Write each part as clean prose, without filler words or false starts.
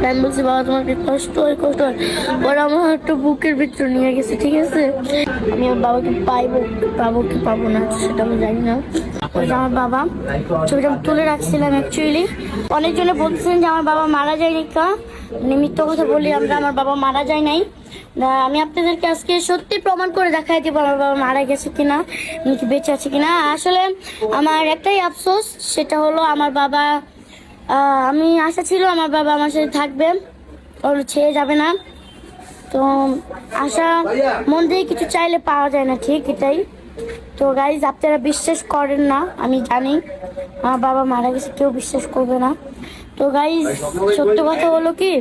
আমি বলছি বাবা তোমার কি কষ্ট হয় ওরা আমার একটা বুকের ভিতরে নিয়ে গেছে, ঠিক আছে। আমি আমার বাবাকে পাবো কি পাবো না সেটা আমি জানি না। ওই যে আমার বাবা, ছবিটা আমি তুলে রাখছিলাম অ্যাকচুয়ালি। অনেকজনে বলছেন যে আমার বাবা মারা যায়নি, মিথ্য কথা বলি আমরা, আমার বাবা মারা যায় নাই। আমি আপনাদেরকে আজকে সত্যি প্রমাণ করে দেখাই দিব আমার বাবা মারা গেছে কিনা, নাকি বেঁচে আছে কিনা। আসলে আমার একটাই আফসোস, সেটা হলো আমার বাবা, আমি আশা ছিল আমার বাবা আমার সাথে থাকবে, ওর ছেড়ে যাবে না। তো আশা মন দিয়ে কিছু চাইলে পাওয়া যায় না, ঠিক এটাই। তো গাইজ, আপনারা বিশ্বাস করেন না আমি জানি, আমার বাবা মারা গেছে, কেউ বিশ্বাস করবে না। তো গাইজ, সত্য কথা হলো কি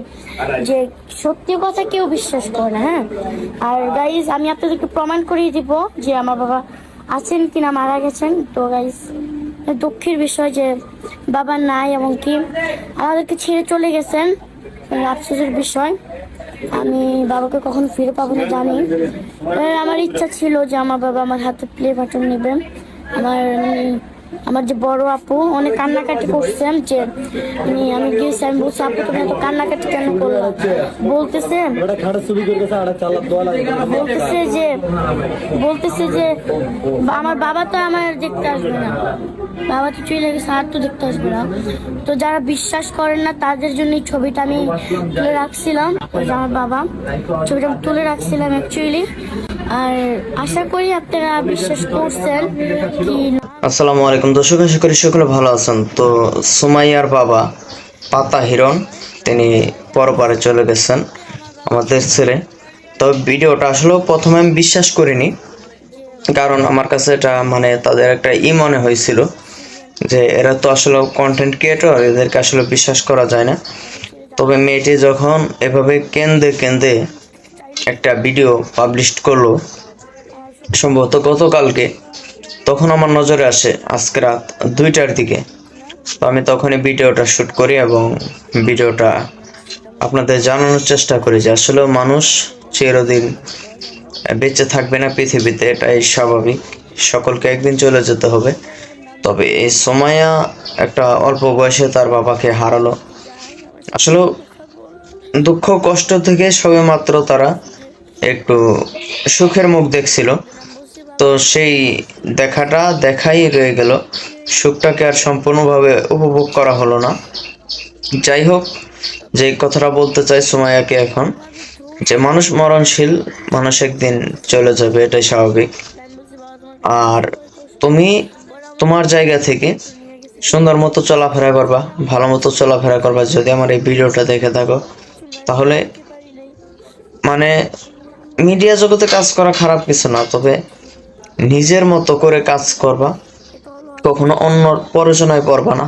যে সত্যি কথা কেউ বিশ্বাস করে না, হ্যাঁ। আর গাইজ, আমি আপনাদেরকে প্রমাণ করিয়ে দিব যে আমার বাবা আছেন কিনা মারা গেছেন। তো গাইজ, দুঃখের বিষয় যে বাবা নাই, এমনকি আমাদেরকে ছেড়ে চলে গেছেন, আফসোসের বিষয়। আমি বাবাকে কখন ফিরে পাবো না জানি। আমার ইচ্ছা ছিল যে আমার বাবা আমার হাতে প্লে বাটন নেবেন। আমার যে বড় আপু অনেক কান্নাকাটি করছেন, যে আমি গিয়েছি, আমি বলছি আপু তুমি এত কান্নাকাটি কেন করলো, বলতেছে যে আমার বাবা তো আমার দেখতে আসবে না, বাবা তো চলে গেছে, আর তো দেখতে আসবে না। তো যারা বিশ্বাস করেন না তাদের জন্য এই ছবিটা আমি তুলে রাখছিলাম। ওই যে আমার বাবা, ছবিটা আমি তুলে রাখছিলাম অ্যাকচুয়ালি। আর আশা করি আপনারা বিশ্বাস করছেন কি। আসসালামু আলাইকুম দর্শক, আশা করি সকলে ভালো আছেন। তো সুমাইয়ার বাবা পাতা হিরণ তিনি পরপারে চলে গেছেন আমাদের ছেড়ে। তবে ভিডিওটা আসলে প্রথমে আমি বিশ্বাস করিনি, কারণ আমার কাছে এটা তাদের একটা মনে হয়েছিল যে এরা তো আসলে কন্টেন্ট ক্রিয়েটর, এদেরকে আসলে বিশ্বাস করা যায় না। তবে মেয়েটি যখন এভাবে কেঁদে একটা ভিডিও পাবলিশ করলো, সম্ভবত গতকালকে, তখন আমার নজরে আসে আজকে রাত 2টার দিকে। তো আমি তখনই ভিডিওটা শ্যুট করি এবং ভিডিওটা আপনাদের জানানোর চেষ্টা করি যে আসলে মানুষ চিরদিন বেঁচে থাকবে না পৃথিবীতে, এটাই স্বাভাবিক, সকলকে একদিন চলে যেতে হবে। তবে এই সুমাইয়া একটা অল্প বয়সে তার বাবাকে হারালো। আসলে দুঃখ কষ্ট থেকে সবে মাত্র তারা একটু সুখের মুখ দেখছিল, তো সেই দেখাই রয়ে গেল, সুখটাকে আর সম্পূর্ণভাবে উপভোগ করা হলো না। যাই হোক, যে কথাটা বলতে চাই সুমাইয়াকে এখন, যে মানুষ মরণশীল, মানুষ একদিন চলে যাবে, এটাই স্বাভাবিক। আর তুমি তোমার জায়গা থেকে সুন্দর মতো চলাফেরা করবা, ভালো মতো চলাফেরা করবা। যদি আমার এই ভিডিওটা দেখে থাকো, তাহলে মিডিয়া জগতে কাজ করা খারাপ কিছু না, তবে নিজের মতো করে কাজ করবা, কখনো অন্যর প্ররোচনায় পড়বা না,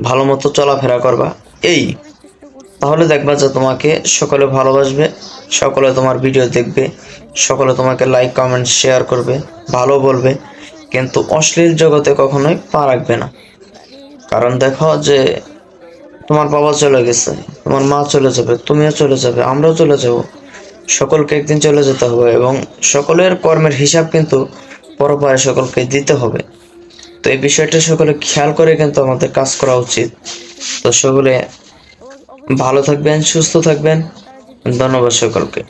ভালো মতো চলাফেরা করবা। তাহলে দেখবা যে তোমাকে সকলে ভালোবাসবে, সকলে তোমার ভিডিও দেখবে, সকলে তোমাকে লাইক কমেন্ট শেয়ার করবে, ভালো বলবে, কিন্তু অশ্লীল জগতে কখনোই পা রাখবে না। কারণ দেখো যে তোমার বাবা চলে গেছে, তোমার মা চলে যাবে, তুমিও চলে যাবে, আমরাও চলে যাব, সকলকে একদিন চলে যেতে হবে এবং সকলের কর্মের হিসাব কিন্তু পরপারে সকলকে দিতে হবে। তো এই বিষয়টা সকলে খেয়াল করে কিন্তু আমাদের কাজ করা উচিত। তো সকলে ভালো থাকবেন, সুস্থ থাকবেন, ধন্যবাদ সকলকে।